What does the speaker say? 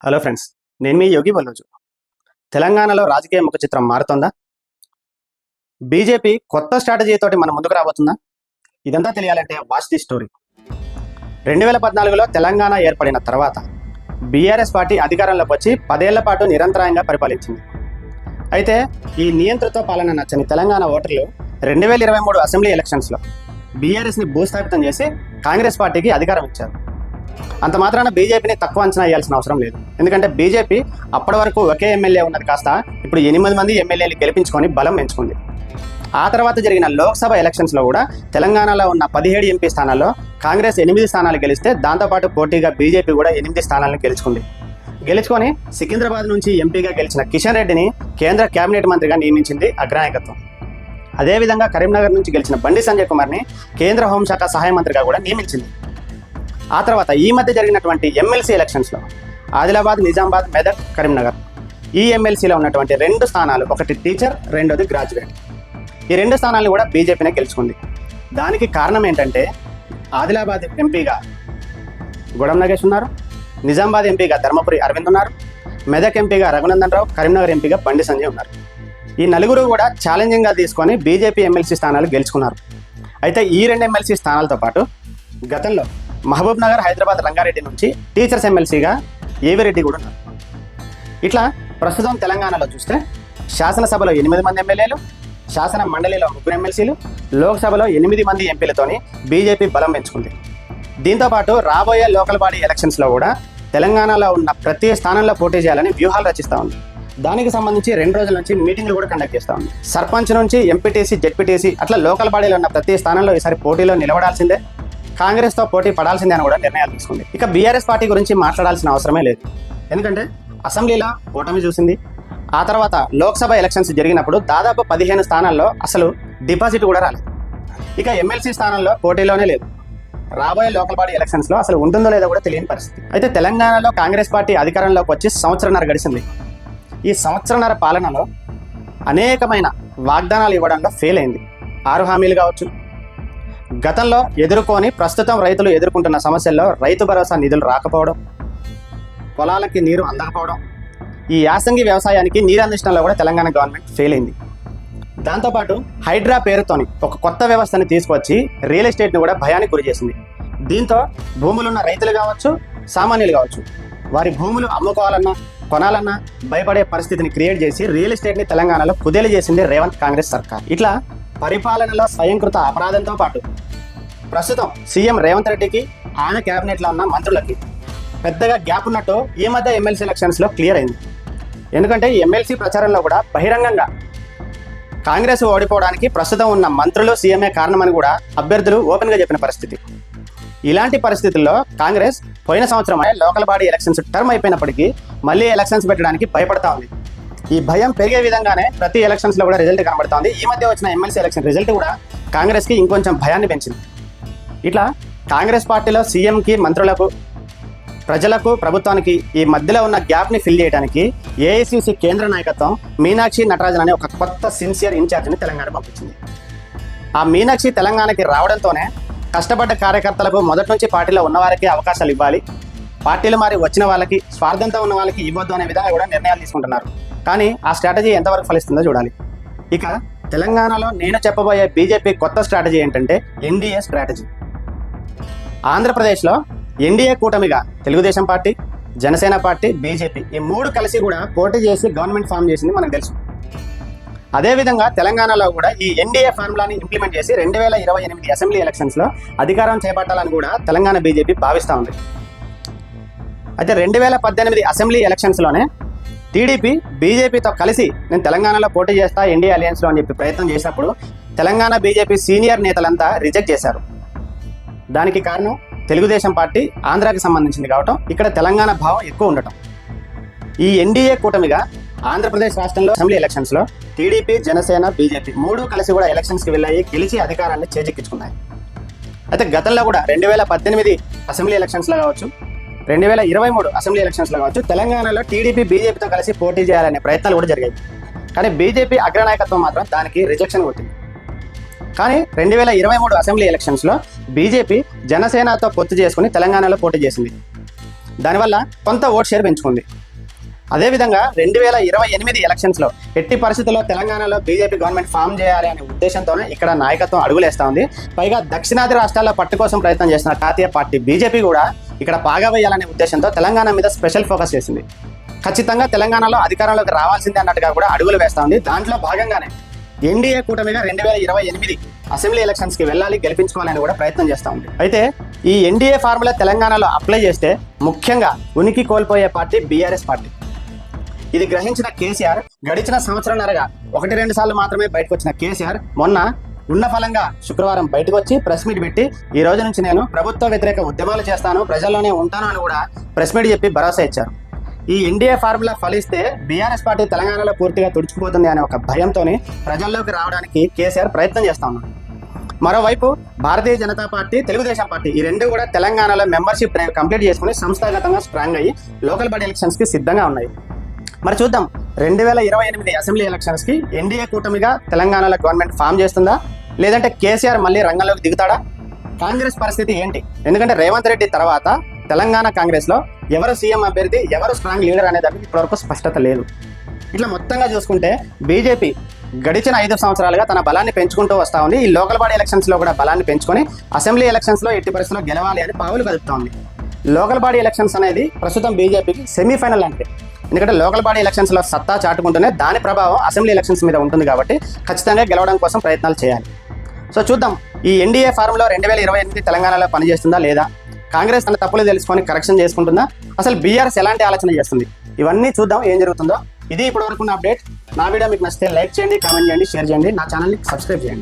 Hello friends, నేను మీ యోగి బల్లోజు. తెలంగాణలో రాజకీయ ముఖ చిత్రం మారుతోందా? బీజేపీ కొత్త స్ట్రాటజీతోటి మన ముందుకు రాబోతుందా? ఇదంతా తెలియాలంటే వాచ్ ది స్టోరీ. 2014లో తెలంగాణ ఏర్పడిన తర్వాత బీఆర్ఎస్ పార్టీ అధికారంలోకి వచ్చి 10 ఏళ్ల పాటు నిరంతరాయంగా పరిపాలించింది. అయితే ఈ నియంతృత్వ పాలన నచ్చని తెలంగాణ ఓటర్లు 2023 అసెంబ్లీ ఎలక్షన్స్లో బీఆర్ఎస్ని భూస్థాపితం చేసి కాంగ్రెస్ పార్టీకి అధికారం ఇచ్చారు. అంత మాత్రాన బీజేపీని తక్కువ అంచనా వేయాల్సిన అవసరం లేదు. ఎందుకంటే బీజేపీ అప్పటి వరకు ఒకే ఎమ్మెల్యే ఉన్నది కాస్త ఇప్పుడు 8 మంది ఎమ్మెల్యేలు గెలిపించుకొని బలం పెంచుకుంది. ఆ తర్వాత జరిగిన లోక్సభ ఎలక్షన్స్లో కూడా తెలంగాణలో ఉన్న 17 ఎంపీ స్థానాల్లో కాంగ్రెస్ 8 స్థానాలు గెలిస్తే దాంతోపాటు పోటీగా బీజేపీ కూడా 8 స్థానాలను గెలుచుకొని సికింద్రాబాద్ నుంచి ఎంపీగా గెలిచిన కిషన్ రెడ్డిని కేంద్ర కేబినెట్ మంత్రిగా నియమించింది అగ్రనాయకత్వం. అదేవిధంగా కరీంనగర్ నుంచి గెలిచిన బండి సంజయ్ కుమార్ని కేంద్ర హోంశాఖ సహాయ మంత్రిగా కూడా నియమించింది. ఆ తర్వాత ఈ మధ్య జరిగినటువంటి ఎమ్మెల్సీ ఎలక్షన్స్లో ఆదిలాబాద్, నిజామాబాద్, మెదక్, కరీంనగర్ ఈ ఎమ్మెల్సీలో ఉన్నటువంటి 2 స్థానాలు, ఒకటి టీచర్, రెండోది గ్రాడ్యుయేట్, ఈ 2 స్థానాలను కూడా బీజేపీనే గెలుచుకుంది. దానికి కారణం ఏంటంటే ఆదిలాబాద్ ఎంపీగా గొడం నగేష్ ఉన్నారు, నిజామాబాద్ ఎంపీగా ధర్మపురి అరవింద్ ఉన్నారు, మెదక్ ఎంపీగా రఘునందన్ రావు, కరీంనగర్ ఎంపీగా బండి సంజయ్ ఉన్నారు. ఈ నలుగురు కూడా ఛాలెంజింగ్గా తీసుకొని బీజేపీ ఎమ్మెల్సీ స్థానాలు గెలుచుకున్నారు. అయితే ఈ 2 ఎమ్మెల్సీ స్థానాలతో పాటు గతంలో మహబూబ్ నగర్, హైదరాబాద్, రంగారెడ్డి నుంచి టీచర్స్ ఎమ్మెల్సీగా ఏవిరెడ్డి కూడా ఉన్నారు. ఇట్లా ప్రస్తుతం తెలంగాణలో చూస్తే శాసనసభలో 8 మంది ఎమ్మెల్యేలు, శాసన మండలిలో 3 ఎమ్మెల్సీలు, లోక్సభలో 8 మంది ఎంపీలతోని బీజేపీ బలం పెంచుకుంది. దీంతోపాటు రాబోయే లోకల్ బాడీ ఎలక్షన్స్లో కూడా తెలంగాణలో ఉన్న ప్రతి స్థానంలో పోటీ చేయాలని వ్యూహాలు రచిస్తూ ఉంది. దానికి సంబంధించి 2 రోజుల నుంచి మీటింగ్లు కూడా కండక్ట్ చేస్తూ ఉంది. సర్పంచ్ నుంచి ఎంపీటీసీ, జెడ్పీటీసీ అట్లా లోకల్ బాడీలో ఉన్న ప్రతి స్థానంలో ఈసారి పోటీలో నిలబడాల్సిందే, కాంగ్రెస్తో పోటీ పడాల్సిందే అని కూడా నిర్ణయాలు తీసుకుంది. ఇక బీఆర్ఎస్ పార్టీ గురించి మాట్లాడాల్సిన అవసరమే లేదు. ఎందుకంటే అసెంబ్లీలో ఓటమి చూసింది. ఆ తర్వాత లోక్సభ ఎలక్షన్స్ జరిగినప్పుడు దాదాపు 15 స్థానాల్లో అసలు డిపాజిట్ కూడా రాలేదు. ఇక ఎమ్మెల్సీ స్థానంలో పోటీలోనే లేదు. రాబోయే లోకల్ బాడీ ఎలక్షన్స్లో అసలు ఉంటుందో లేదో కూడా తెలియని పరిస్థితి. అయితే తెలంగాణలో కాంగ్రెస్ పార్టీ అధికారంలోకి వచ్చి సంవత్సరన్నర గడిచింది. ఈ సంవత్సరన్నర పాలనలో అనేకమైన వాగ్దానాలు ఇవ్వడంలో ఫెయిల్ అయింది. 6 హామీలు కావచ్చు, గతంలో ఎదుర్కొని ప్రస్తుతం రైతులు ఎదుర్కొంటున్న సమస్యల్లో రైతు భరోసా నిధులు రాకపోవడం, పొలాలకి నీరు అందకపోవడం, ఈ యాసంగి వ్యవసాయానికి నీరు అందించడంలో కూడా తెలంగాణ గవర్నమెంట్ ఫెయిల్ అయింది. దాంతోపాటు హైడ్రా పేరుతోని ఒక కొత్త వ్యవస్థని తీసుకొచ్చి రియల్ ఎస్టేట్ని కూడా భయానికి గురి చేసింది. దీంతో భూములున్న రైతులు కావచ్చు, సామాన్యులు కావచ్చు, వారి భూములు అమ్ముకోవాలన్నా కొనాలన్నా భయపడే పరిస్థితిని క్రియేట్ చేసి రియల్ ఎస్టేట్ని తెలంగాణలో కుదేలు చేసింది రేవంత్ కాంగ్రెస్ సర్కార్. ఇట్లా పరిపాలనలో స్వయంకృత అపరాధంతో పాటు ప్రస్తుతం సీఎం రేవంత్ రెడ్డికి, ఆయన క్యాబినెట్లో ఉన్న మంత్రులకి పెద్దగా గ్యాప్ ఉన్నట్టు ఈ మధ్య ఎమ్మెల్సీ ఎలక్షన్స్లో క్లియర్ అయింది. ఎందుకంటే ఈ ఎమ్మెల్సీ ప్రచారంలో కూడా బహిరంగంగా కాంగ్రెస్ ఓడిపోవడానికి ప్రస్తుతం ఉన్న మంత్రులు, సీఎంఏ కారణమని కూడా అభ్యర్థులు ఓపెన్గా చెప్పిన పరిస్థితి. ఇలాంటి పరిస్థితుల్లో కాంగ్రెస్ పోయిన సంవత్సరం లోకల్ బాడీ ఎలక్షన్స్ టర్మ్ అయిపోయినప్పటికీ మళ్ళీ ఎలక్షన్స్ పెట్టడానికి భయపడతా ఉంది. ఈ భయం పెరిగే విధంగానే ప్రతి ఎలక్షన్స్లో కూడా రిజల్ట్ కనబడుతోంది. ఈ మధ్య వచ్చిన ఎమ్మెల్సీ ఎలక్షన్ రిజల్ట్ కూడా కాంగ్రెస్కి ఇంకొంచెం భయాన్ని పెంచింది. ఇట్లా కాంగ్రెస్ పార్టీలో సీఎంకి, మంత్రులకు, ప్రజలకు, ప్రభుత్వానికి ఈ మధ్యలో ఉన్న గ్యాప్ని ఫిల్ చేయడానికి ఏఐసీసీ కేంద్ర నాయకత్వం మీనాక్షి నటరాజన్ అనే ఒక కొత్త సిన్సియర్ ఇన్ఛార్జిని తెలంగాణ పంపించింది. ఆ మీనాక్షి తెలంగాణకి రావడంతోనే కష్టపడ్డ కార్యకర్తలకు మొదటి నుంచి పార్టీలో ఉన్నవారికి అవకాశాలు ఇవ్వాలి, పార్టీలు మారి వచ్చిన వాళ్ళకి, స్వార్థంతో ఉన్న వాళ్ళకి ఇవ్వద్దు అనే విధంగా కూడా నిర్ణయాలు తీసుకుంటున్నారు. కానీ ఆ స్ట్రాటజీ ఎంతవరకు ఫలిస్తుందో చూడాలి. ఇక తెలంగాణలో నేను చెప్పబోయే బీజేపీ కొత్త స్ట్రాటజీ ఏంటంటే ఎన్డీఏ స్ట్రాటజీ. ఆంధ్రప్రదేశ్లో ఎన్డీఏ కూటమిగా Telugu Desam party, Janasena party, BJP ఈ 3 కలిసి కూడా పోటీ చేసి గవర్నమెంట్ ఫామ్ చేసింది మనకు తెలుసు. అదేవిధంగా తెలంగాణలో కూడా ఈ ఎన్డీఏ ఫార్ములాని ఇంప్లిమెంట్ చేసి 2028 అసెంబ్లీ ఎలక్షన్స్లో అధికారం చేపట్టాలని కూడా తెలంగాణ బీజేపీ భావిస్తూ ఉంది. అయితే 2018 అసెంబ్లీ ఎలక్షన్స్లోనే టీడీపీ బీజేపీతో కలిసి నేను తెలంగాణలో పోటీ చేస్తా ఎన్డీఏ అలయన్స్లో అని చెప్పి ప్రయత్నం చేసినప్పుడు తెలంగాణ బీజేపీ సీనియర్ నేతలంతా రిజెక్ట్ చేశారు. దానికి కారణం తెలుగుదేశం పార్టీ ఆంధ్రాకి సంబంధించింది కావటం, ఇక్కడ తెలంగాణ భావం ఎక్కువ ఉండటం. ఈ ఎన్డీఏ కూటమిగా ఆంధ్రప్రదేశ్ రాష్ట్రంలో అసెంబ్లీ ఎలక్షన్స్లో టీడీపీ, జనసేన, బీజేపీ 3 కలిసి కూడా ఎలక్షన్స్కి వెళ్ళాయి, గెలిచి అధికారాన్ని చేజిక్కించుకున్నాయి. అయితే గతంలో కూడా 2018 అసెంబ్లీ ఎలక్షన్స్లో కావచ్చు, 2023 అసెంబ్లీ ఎలక్షన్స్లో కావచ్చు, తెలంగాణలో టీడీపీ, బీజేపీతో కలిసి పోటీ చేయాలనే ప్రయత్నాలు కూడా జరిగాయి. కానీ బీజేపీ అగ్రనాయకత్వం మాత్రం దానికి రిజెక్షన్ కొట్టింది. కానీ 2023 అసెంబ్లీ ఎలక్షన్స్లో బీజేపీ జనసేనతో పొత్తు చేసుకుని తెలంగాణలో పోటీ చేసింది. దానివల్ల కొంత ఓట్ షేర్ పెంచుకుంది. అదేవిధంగా 2028 ఎలక్షన్స్లో ఎట్టి పరిస్థితుల్లో తెలంగాణలో బీజేపీ గవర్నమెంట్ ఫామ్ చేయాలి అనే ఉద్దేశంతోనే ఇక్కడ నాయకత్వం అడుగులేస్తూ ఉంది. పైగా దక్షిణాది రాష్ట్రాల్లో పట్టు కోసం ప్రయత్నం చేస్తున్న జాతీయ పార్టీ బీజేపీ కూడా ఇక్కడ పాగా వేయాలనే ఉద్దేశంతో తెలంగాణ మీద స్పెషల్ ఫోకస్ చేసింది. ఖచ్చితంగా తెలంగాణలో అధికారంలోకి రావాల్సిందే అన్నట్టుగా కూడా అడుగులు వేస్తూ ఉంది. దాంట్లో భాగంగానే ఎన్డీఏ కూటమిగా 2028 అసెంబ్లీ ఎలక్షన్స్కి వెళ్ళాలి, గెలిపించుకోవాలని కూడా ప్రయత్నం చేస్తూ ఉంది. అయితే ఈ ఎన్డీఏ ఫార్ములా తెలంగాణలో అప్లై చేస్తే ముఖ్యంగా ఉనికి కోల్పోయే పార్టీ బీఆర్ఎస్ పార్టీ. ఇది గ్రహించిన కేసీఆర్ గడిచిన సంవత్సరంన్నరగా 1-2 సార్లు మాత్రమే బయటకు వచ్చిన కేసీఆర్ మొన్న ఉన్న ఫలంగా శుక్రవారం బయటకు వచ్చి ప్రెస్ మీట్ పెట్టి ఈ రోజు నుంచి నేను ప్రభుత్వ వ్యతిరేక ఉద్యమాలు చేస్తాను, ప్రజల్లోనే ఉంటాను అని కూడా ప్రెస్ మీట్ చెప్పి భరోసా ఇచ్చారు. ఈ ఎన్డీఏ ఫార్ములా ఫలిస్తే బీఆర్ఎస్ పార్టీ తెలంగాణలో పూర్తిగా తుడుచుకుపోతుంది అనే ఒక భయంతోనే ప్రజల్లోకి రావడానికి కేసీఆర్ ప్రయత్నం చేస్తా ఉన్నారు. మరోవైపు భారతీయ జనతా పార్టీ, తెలుగుదేశం పార్టీ ఈ రెండు కూడా తెలంగాణలో మెంబర్షిప్ కంప్లీట్ చేసుకుని సంస్థాగతంగా స్ట్రాంగ్ అయ్యి లోకల్ బాడీ ఎలక్షన్స్కి సిద్ధంగా ఉన్నాయి. మరి చూద్దాం 2028 అసెంబ్లీ ఎలక్షన్స్కి ఎన్డీఏ కూటమిగా తెలంగాణలో గవర్నమెంట్ ఫామ్ చేస్తుందా, లేదంటే కేసీఆర్ మళ్ళీ రంగంలోకి దిగుతాడా? కాంగ్రెస్ పరిస్థితి ఏంటి? ఎందుకంటే రేవంత్ రెడ్డి తర్వాత తెలంగాణ కాంగ్రెస్లో ఎవరు సీఎం అభ్యర్థి, ఎవరు స్ట్రాంగ్ లీడర్ అనే దానికి ఇప్పటివరకు స్పష్టత లేదు. ఇట్లా మొత్తంగా చూసుకుంటే బీజేపీ గడిచిన 5 సంవత్సరాలుగా తన బలాన్ని పెంచుకుంటూ వస్తూ ఉంది. ఈ లోకల్ బాడీ ఎలక్షన్స్లో కూడా బలాన్ని పెంచుకొని అసెంబ్లీ ఎలక్షన్స్లో ఎట్టి పరిస్థితుల్లో గెలవాలి అని పావులు కదుపుతా ఉంది. లోకల్ బాడీ ఎలక్షన్స్ అనేది ప్రస్తుతం బీజేపీకి సెమీఫైనల్ అంటే, ఎందుకంటే లోకల్ బాడీ ఎలక్షన్స్లో సత్తా చాటుకుంటూనే దాని ప్రభావం అసెంబ్లీ ఎలక్షన్స్ మీద ఉంటుంది కాబట్టి ఖచ్చితంగా గెలవడం కోసం ప్రయత్నాలు చేయాలి. సో చూద్దాం ఈ ఎన్డీఏ ఫార్ములా 2028 తెలంగాణలో పనిచేస్తుందా లేదా, కాంగ్రెస్ తన తప్పులు తెలుసుకొని కరెక్షన్ చేసుకుంటుందా, అసలు బీఆర్ఎస్ ఎలాంటి ఆలోచన చేస్తుంది, ఇవన్నీ చూద్దాం ఏం జరుగుతుందో. ఇది ఇప్పటివరకు ఉన్న అప్డేట్. నా వీడియో మీకు నచ్చితే లైక్ చేయండి, కామెంట్ చేయండి, షేర్ చేయండి, నా ఛానల్ని సబ్స్క్రైబ్ చేయండి.